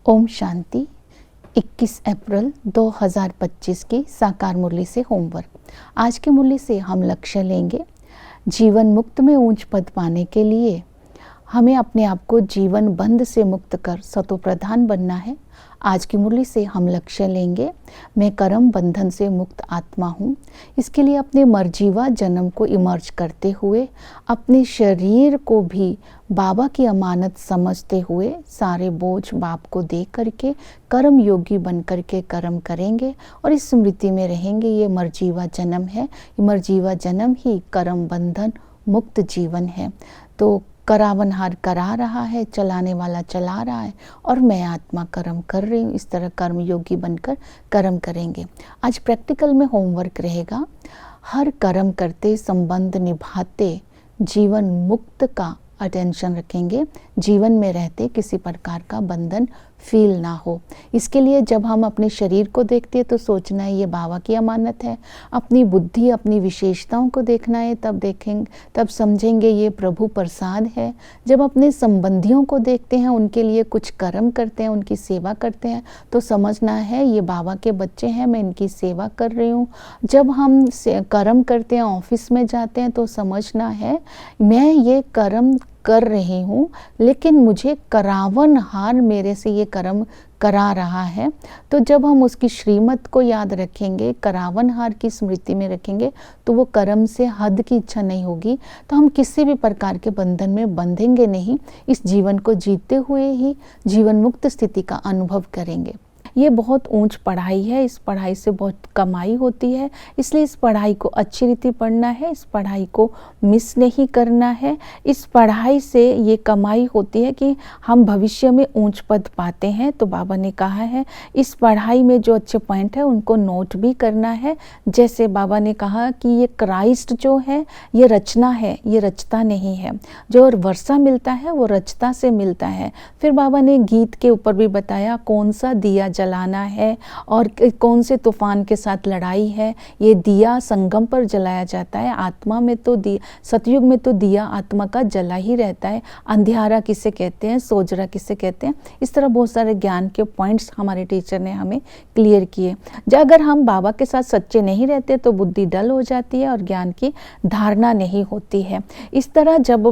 ओम शांति। 21 अप्रैल 2025 की साकार मुरली से होमवर्क। आज की मुरली से हम लक्ष्य लेंगे, जीवन मुक्त में ऊंच पद पाने के लिए हमें अपने आप को जीवन बंध से मुक्त कर सतो प्रधान बनना है। आज की मुरली से हम लक्ष्य लेंगे, मैं कर्म बंधन से मुक्त आत्मा हूँ। इसके लिए अपने मर्जीवा जन्म को इमर्ज करते हुए अपने शरीर को भी बाबा की अमानत समझते हुए सारे बोझ बाप को दे करके कर्म योगी बन करके कर्म करेंगे और इस स्मृति में रहेंगे। ये मर्जीवा जन्म है, ये मर्जीवा जन्म ही कर्म बंधन मुक्त जीवन है। तो करावनहार करा रहा है, चलाने वाला चला रहा है और मैं आत्मा कर्म कर रही हूँ। इस तरह कर्म योगी बनकर कर्म करेंगे। आज प्रैक्टिकल में होमवर्क रहेगा, हर कर्म करते संबंध निभाते जीवन मुक्त का अटेंशन रखेंगे, जीवन में रहते किसी प्रकार का बंधन फील ना हो। इसके लिए जब हम अपने शरीर को देखते हैं तो सोचना है ये बाबा की अमानत है। अपनी बुद्धि अपनी विशेषताओं को देखना है, तब समझेंगे ये प्रभु प्रसाद है। जब अपने संबंधियों को देखते हैं, उनके लिए कुछ कर्म करते हैं, उनकी सेवा करते हैं, तो समझना है ये बाबा के बच्चे हैं, मैं इनकी सेवा कर रही हूँ। जब हम कर्म करते हैं, ऑफिस में जाते हैं, तो समझना है मैं ये कर्म कर रही हूँ, लेकिन मुझे करावनहार मेरे से ये कर्म करा रहा है। तो जब हम उसकी श्रीमत को याद रखेंगे, करावनहार की स्मृति में रखेंगे, तो वो कर्म से हद की इच्छा नहीं होगी। तो हम किसी भी प्रकार के बंधन में बंधेंगे नहीं, इस जीवन को जीते हुए ही जीवन मुक्त स्थिति का अनुभव करेंगे। ये बहुत ऊंच पढ़ाई है, इस पढ़ाई से बहुत कमाई होती है, इसलिए इस पढ़ाई को अच्छी रीति पढ़ना है, इस पढ़ाई को मिस नहीं करना है। इस पढ़ाई से ये कमाई होती है कि हम भविष्य में ऊंच पद पाते हैं। तो बाबा ने कहा है इस पढ़ाई में जो अच्छे पॉइंट है उनको नोट भी करना है। जैसे बाबा ने कहा कि ये क्राइस्ट जो है ये रचना है, ये रचता नहीं है। जो वर्षा मिलता है वो रचता से मिलता है। फिर बाबा ने गीत के ऊपर भी बताया कौन सा दिया जलाना है और कौन से तूफान के साथ लड़ाई है। ये दिया संगम पर जलाया जाता है। आत्मा में तो सतयुग में तो दिया आत्मा का जला ही रहता है। अंधियारा किसे कहते हैं, सोजरा किसे कहते हैं। इस तरह बहुत सारे ज्ञान के पॉइंट्स हमारे टीचर ने हमें क्लियर किए। अगर हम बाबा के साथ सच्चे नहीं रहते तो बुद्धि डल हो जाती है और ज्ञान की धारणा नहीं होती है। इस तरह जब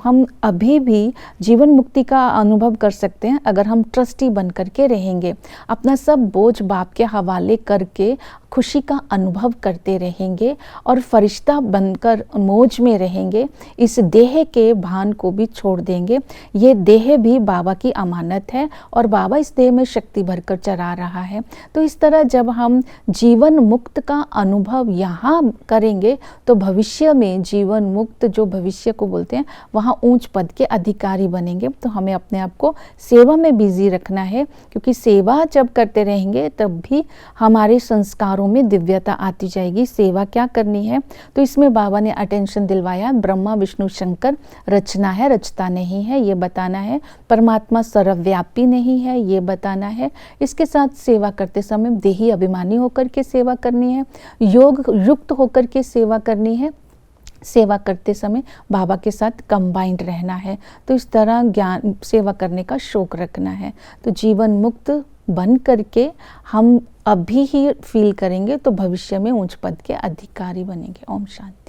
हम अभी भी जीवन मुक्ति का अनुभव कर सकते हैं अगर हम ट्रस्टी बन करके रहेंगे, अपना सब बोझ बाप के हवाले करके खुशी का अनुभव करते रहेंगे और फरिश्ता बनकर मौज में रहेंगे। इस देह के भान को भी छोड़ देंगे। ये देह भी बाबा की अमानत है और बाबा इस देह में शक्ति भरकर चला रहा है। तो इस तरह जब हम जीवन मुक्त का अनुभव यहाँ करेंगे तो भविष्य में जीवन मुक्त जो भविष्य को बोलते हैं वहाँ ऊंच पद के अधिकारी बनेंगे। तो हमें अपने आप को सेवा में बिजी रखना है, क्योंकि सेवा जब करते रहेंगे तब भी हमारे संस्कारों में दिव्यता आती जाएगी। सेवा क्या करनी है तो इसमें बाबा ने अटेंशन दिलवाया, ब्रह्मा विष्णु शंकर रचना है, रचता नहीं है, ये बताना है। परमात्मा सर्वव्यापी नहीं है, ये बताना है। इसके साथ सेवा करते समय देही अभिमानी होकर के सेवा करनी है, योग युक्त होकर के सेवा करनी है। सेवा करते समय बाबा के साथ कंबाइंड रहना है। तो इस तरह ज्ञान सेवा करने का शौक रखना है। तो जीवन मुक्त बन करके हम अभी ही फील करेंगे तो भविष्य में ऊंच पद के अधिकारी बनेंगे। ओम शांति।